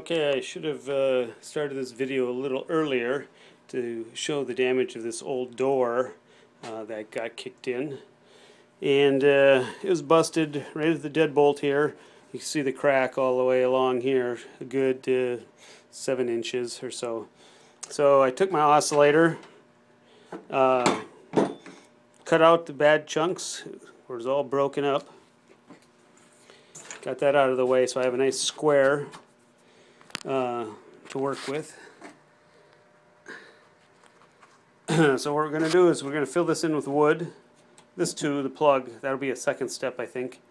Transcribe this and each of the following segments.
Okay, I should have started this video a little earlier to show the damage of this old door that got kicked in. And it was busted right at the deadbolt here. You can see the crack all the way along here, a good 7 inches or so. So I took my oscillator, cut out the bad chunks where it's all broken up. Got that out of the way so I have a nice square to work with. So what we're going to do is we're going to fill this in with wood. This too, the plug, that'll be a second step, I think.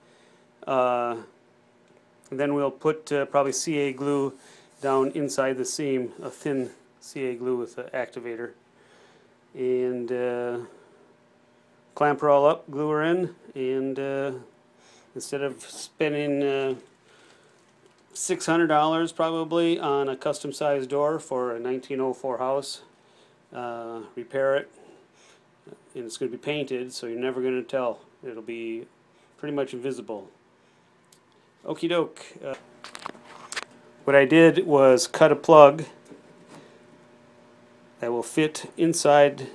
And then we'll put probably CA glue down inside the seam, a thin CA glue with an activator. And clamp her all up, glue her in, and instead of spending $600 probably on a custom sized door for a 1904 house, repair it, and it's going to be painted, so you're never going to tell. It'll be pretty much invisible. Okie doke. What I did was cut a plug that will fit inside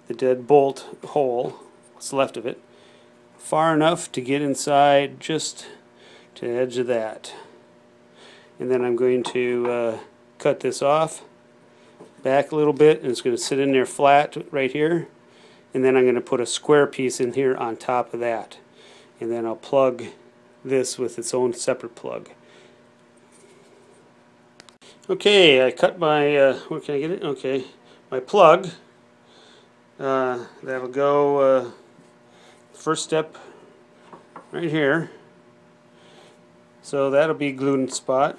the dead bolt hole, what's left of it, far enough to get inside just to the edge of that. And then I'm going to cut this off back a little bit, and it's going to sit in there flat right here. And then I'm going to put a square piece in here on top of that. And then I'll plug this with its own separate plug. Okay, I cut my, where can I get it? Okay, my plug. That'll go, first step right here. So that'll be glued in spot.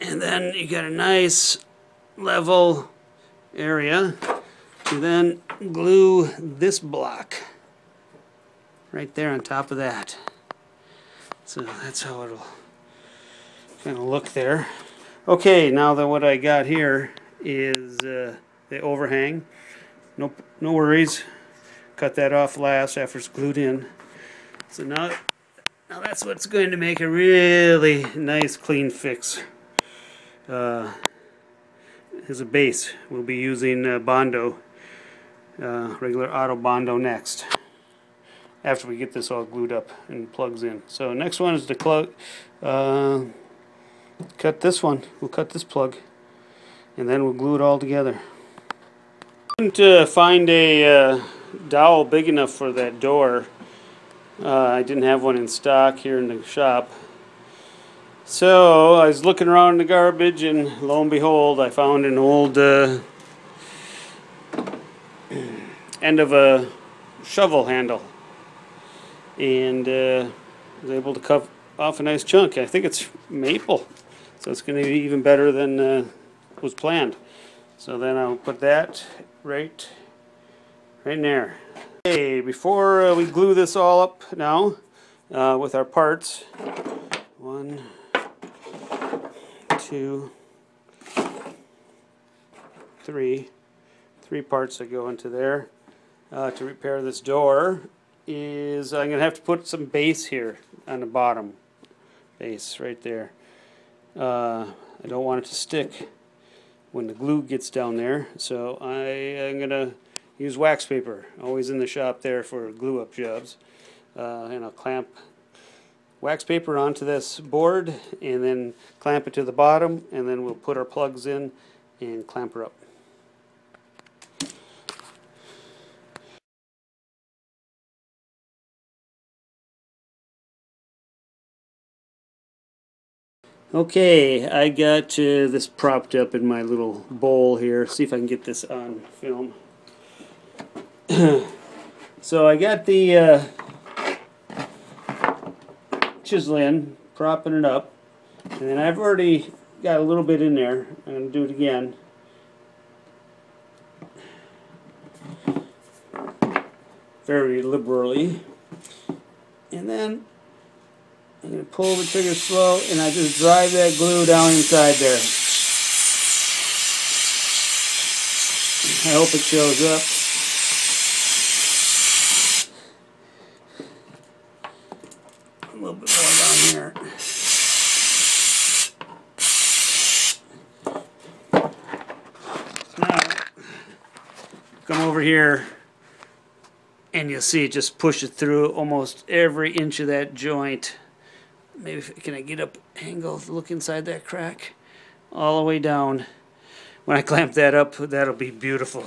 And then you got a nice level area to then glue this block right there on top of that. So that's how it'll kind of look there. Okay, now that what I got here is the overhang. No worries. Cut that off last after it's glued in. So now that's what's going to make a really nice clean fix. As a base, we'll be using Bondo, regular auto Bondo next, after we get this all glued up and plugs in. So next one is to cut this one. We'll cut this plug, and then we'll glue it all together. I couldn't find a dowel big enough for that door. I didn't have one in stock here in the shop. So I was looking around in the garbage, and lo and behold, I found an old end of a shovel handle, and was able to cut off a nice chunk. I think it's maple, so it's going to be even better than was planned. So then I'll put that right in there. Okay, before we glue this all up now with our parts, 1, 2, 3 parts that go into there to repair this door, is I'm going to have to put some base here on the bottom base right there. I don't want it to stick when the glue gets down there, so I am going to use wax paper, always in the shop there for glue up jobs, and I'll clamp wax paper onto this board and then clamp it to the bottom, and then we'll put our plugs in and clamp her up. Okay, I got this propped up in my little bowl here. See if I can get this on film. So I got the chisel in, propping it up, and then I've already got a little bit in there. I'm going to do it again. Very liberally. And then I'm going to pull the trigger slow, and I just drive that glue down inside there. I hope it shows up. A little bit more down here. come over here and you'll see it just push it through almost every inch of that joint. Maybe, can I get up angle, look inside that crack? All the way down. When I clamp that up, that'll be beautiful.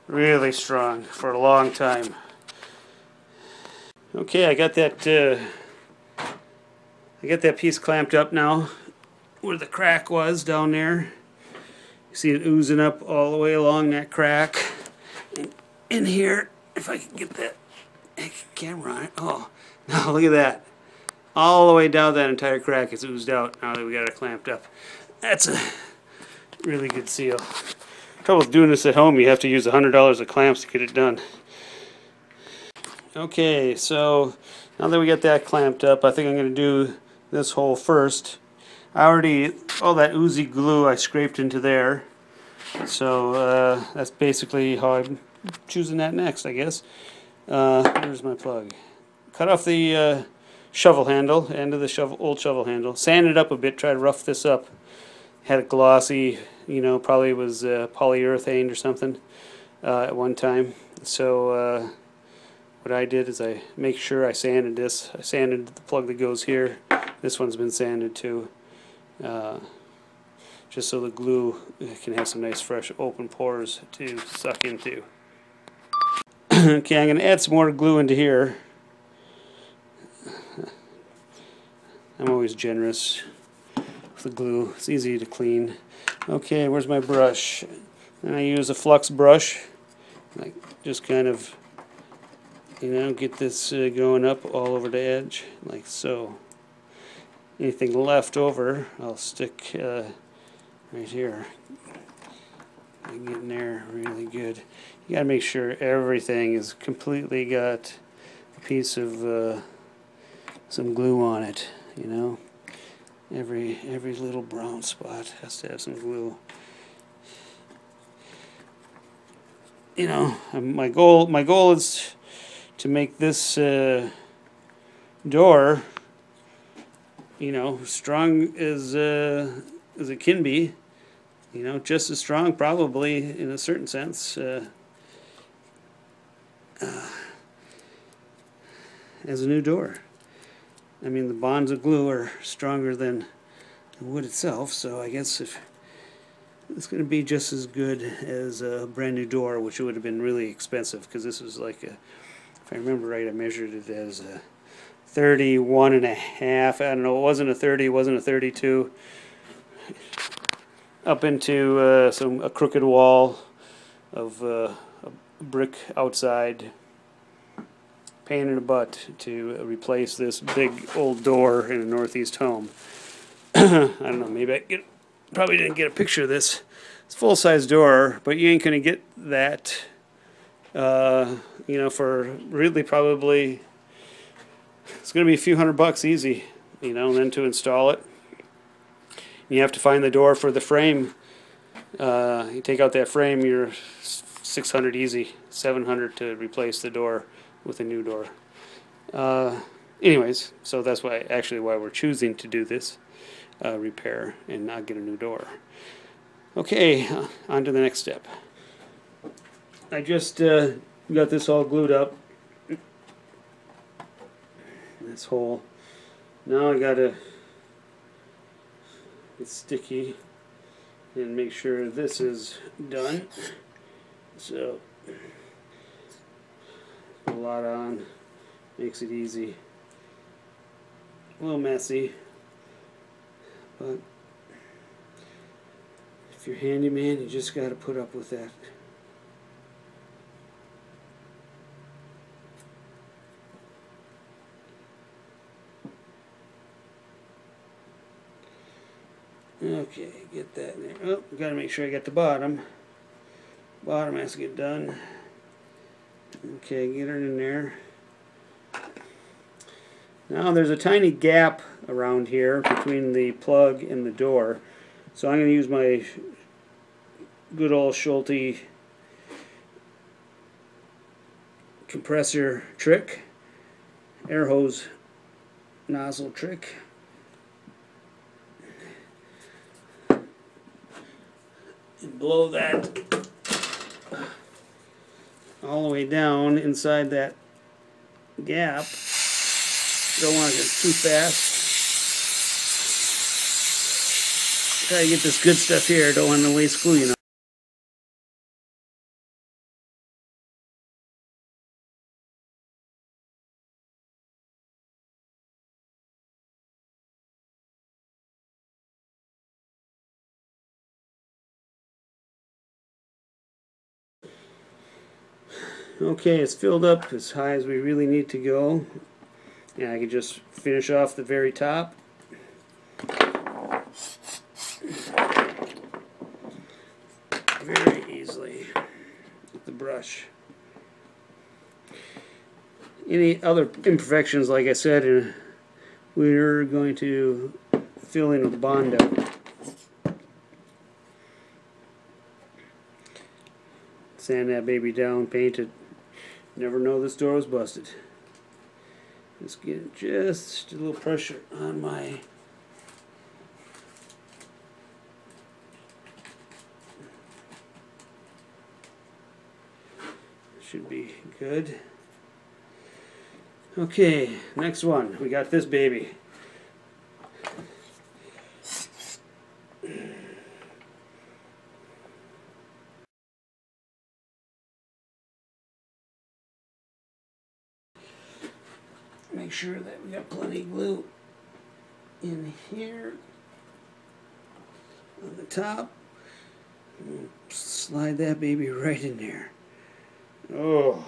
Really strong for a long time. Okay, I got that piece clamped up now where the crack was down there. You see it oozing up all the way along that crack. And in here, if I can get that camera on it. Oh, no, look at that. All the way down that entire crack is oozed out now that we got it clamped up. That's a really good seal. Trouble with doing this at home, you have to use $100 of clamps to get it done. Okay, so now that we got that clamped up, I think I'm going to do this hole first. All that oozy glue I scraped into there. So that's basically how I'm choosing that next, I guess. Where's my plug? Cut off the shovel handle, end of the old shovel handle. Sand it up a bit, try to rough this up. Had it glossy, you know, probably was polyurethane or something at one time. So what I did is I make sure I sanded this. I sanded the plug that goes here. This one's been sanded too. Just so the glue can have some nice fresh open pores to suck into. Okay, I'm going to add some more glue into here. I'm always generous with the glue. It's easy to clean. Okay, where's my brush? And I use a flux brush. Like just kind of, you know, get this going up all over the edge, like so. Anything left over, I'll stick right here. I get in there really good. You gotta make sure everything is completely got a piece of some glue on it. You know, every little brown spot has to have some glue. You know, my goal is to make this door, you know, strong as it can be. You know, just as strong probably in a certain sense as a new door. I mean, the bonds of glue are stronger than the wood itself, so I guess if it's going to be just as good as a brand new door, which would have been really expensive, because this was like a, if I remember right, I measured it as a 31.5. I don't know, it wasn't a 30, it wasn't a 32. Up into a crooked wall of a brick outside. Pain in the butt to replace this big old door in a northeast home. I don't know, maybe probably didn't get a picture of this. It's a full-size door, but you ain't gonna get that you know, for really probably, it's gonna be a few $100 easy, you know, and then to install it. You have to find the door for the frame. You take out that frame, you're $600 easy, $700 to replace the door with a new door. Anyways, so that's why we're choosing to do this repair and not get a new door. Okay, on to the next step. I just got this all glued up. This hole. Now I gotta get sticky and make sure this is done. So put a lot on, makes it easy. A little messy, but if you're handyman, you just got to put up with that. Okay, get that in there. Oh, got to make sure I get the bottom. Bottom has to get done. Okay, get her in there. Now there's a tiny gap around here between the plug and the door, so I'm going to use my good old Schulte compressor trick, air hose nozzle trick. And blow that all the way down inside that gap. Don't want to get too fast. Try to get this good stuff here. Don't want to waste glue, you know. Okay, it's filled up as high as we really need to go. And I can just finish off the very top. Very easily with the brush. Any other imperfections, like I said, we're going to fill in with Bondo. Sand that baby down, paint it. Never know this door was busted. Just get just a little pressure on my should be good. Okay, next one. We got this baby. Make sure that we got plenty of glue in here on the top. Slide that baby right in there. Oh,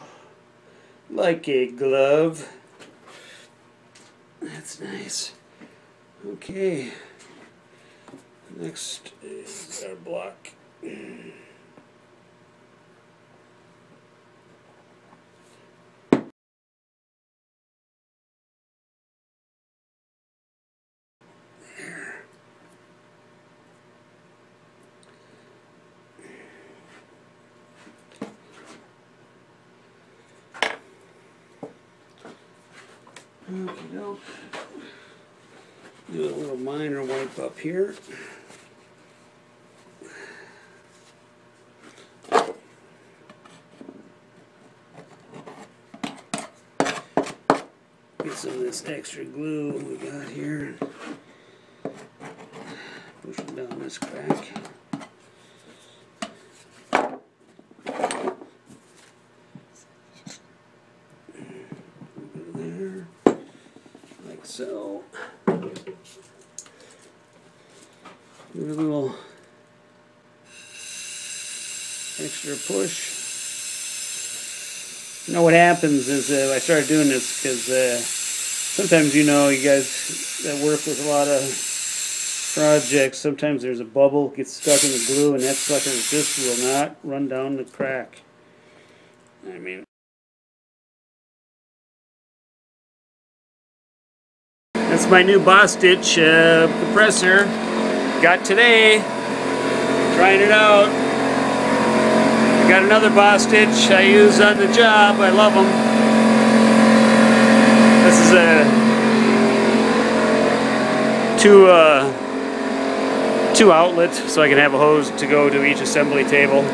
like a glove. That's nice. Okay, next is our block. Okey-doke. Do a little minor wipe up here. Get some of this extra glue we got here. Push it down this crack. There, like so. Give it a little extra push. You know what happens is I started doing this because sometimes, you know, you guys that work with a lot of projects, sometimes there's a bubble gets stuck in the glue, and that sucker just will not run down the crack. I mean, that's my new Boss Stitch compressor. Got today. Trying it out. Got another Boss Stitch I use on the job. I love them. This is a two outlet, so I can have a hose to go to each assembly table.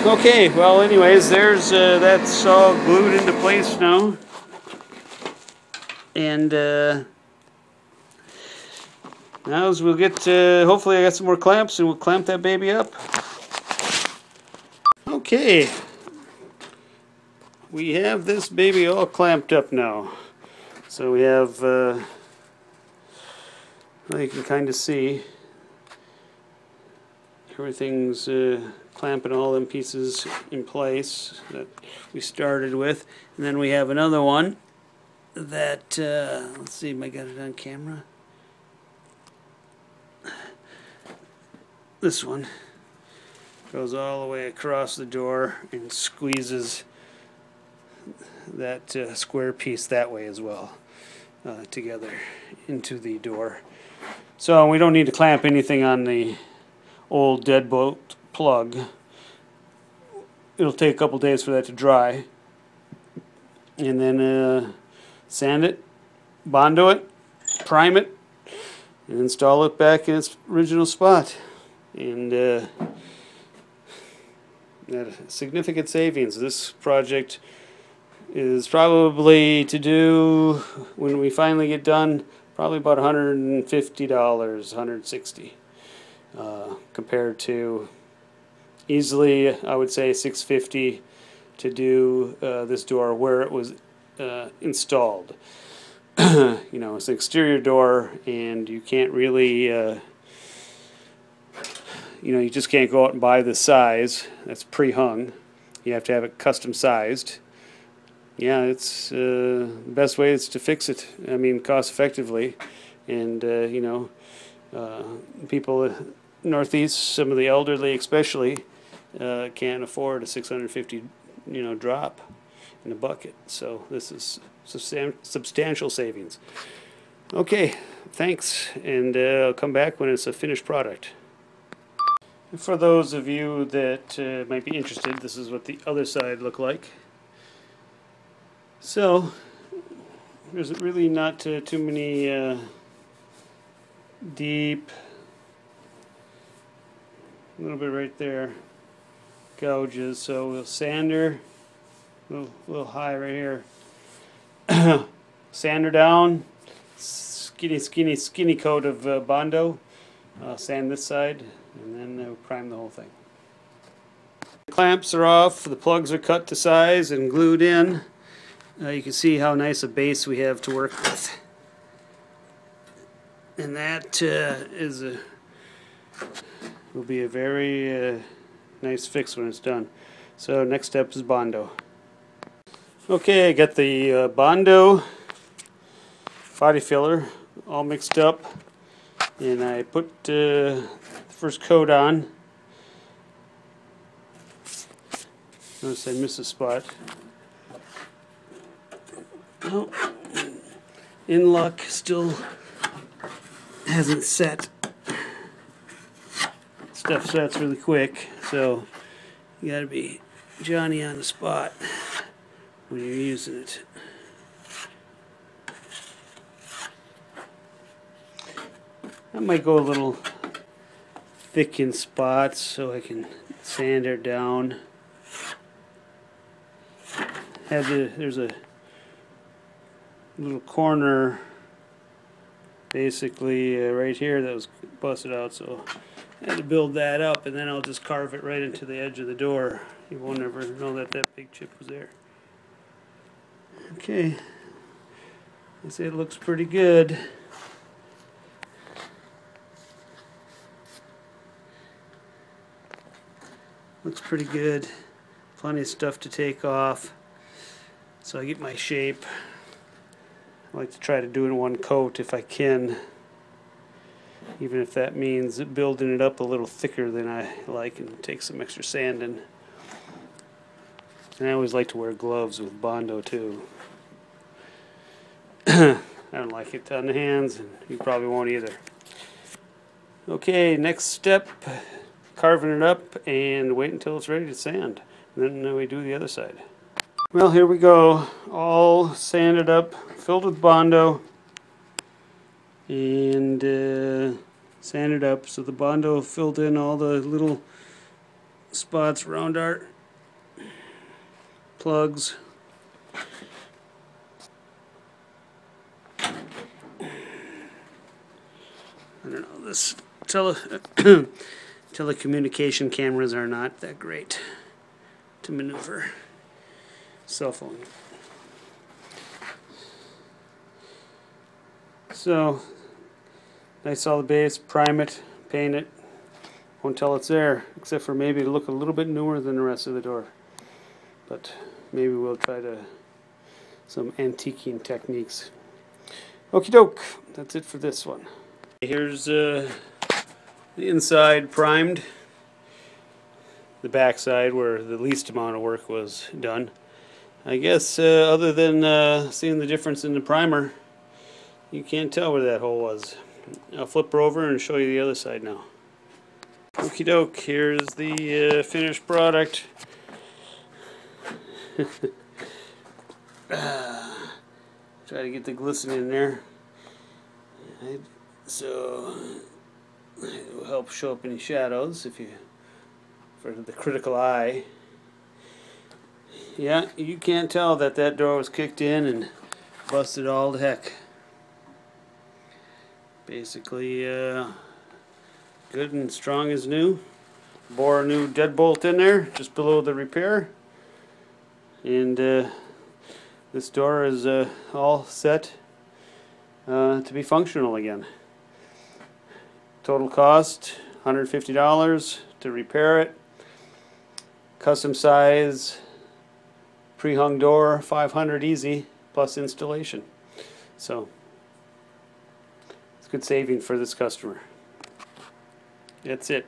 Okay, well, anyways, there's that's all glued into place now, and now we'll get. Hopefully, I got some more clamps, and we'll clamp that baby up. Okay, we have this baby all clamped up now. So we have, well, you can kind of see everything's clamping all them pieces in place that we started with. And then we have another one that, let's see if I got it on camera. This one goes all the way across the door and squeezes that square piece that way as well, together into the door. So we don't need to clamp anything on the old deadbolt plug. It'll take a couple days for that to dry, and then sand it, Bondo it, prime it, and install it back in its original spot. And at a significant savings. This project is probably to do, when we finally get done, probably about $150, $160, compared to easily, I would say, $650 to do this door where it was installed. You know, it's an exterior door, and you can't really, you know, you just can't go out and buy the size that's pre-hung. You have to have it custom sized. Yeah, it's the best way is to fix it. I mean, cost effectively, and you know, people northeast, some of the elderly especially, can't afford a $650, you know, drop in a bucket. So this is substantial savings. Okay, thanks, and I'll come back when it's a finished product. For those of you that might be interested, this is what the other side looked like. So there's really not too many deep, a little bit right there, gouges. So we'll sander, a little high right here. Sander down, skinny coat of Bondo. Sand this side, and then prime the whole thing. The clamps are off, the plugs are cut to size and glued in. You can see how nice a base we have to work with, and that will be a very nice fix when it's done. So next step is Bondo. Okay, I got the Bondo body filler all mixed up, and I put the first coat on. Notice I missed a spot. Oh, in luck, still hasn't set. Stuff sets really quick, so you gotta be Johnny on the spot when you're using it. I might go a little thick in spots so I can sand it down. There's a little corner basically right here that was busted out, so I had to build that up, and then I'll just carve it right into the edge of the door. You won't ever know that that big chip was there. Okay, I'd say it looks pretty good. Looks pretty good. Plenty of stuff to take off. So I get my shape. I like to try to do it in one coat if I can, even if that means building it up a little thicker than I like and take some extra sanding. And I always like to wear gloves with Bondo too. I don't like it on the hands, and you probably won't either. Okay, next step, carving it up and wait until it's ready to sand. And then we do the other side. Well, here we go, all sanded up, filled with Bondo, and sanded up. So the Bondo filled in all the little spots around our plugs. I don't know, this telecommunication cameras are not that great to maneuver. Cell phone. So, nice solid base, prime it, paint it. Won't tell it's there, except for maybe it'll look a little bit newer than the rest of the door. But maybe we'll try some antiquing techniques. Okie doke, that's it for this one. Here's the inside primed, the back side where the least amount of work was done. I guess other than seeing the difference in the primer, you can't tell where that hole was. I'll flip her over and show you the other side now. Okie doke, here's the finished product. Try to get the glisten in there. Right. So it will help show up any shadows for the critical eye. Yeah, you can't tell that that door was kicked in and busted all to heck. Basically, good and strong as new. Bore a new deadbolt in there just below the repair, and this door is all set to be functional again. Total cost $150 to repair it. Custom size pre-hung door, $500 easy plus installation. So it's good saving for this customer. That's it.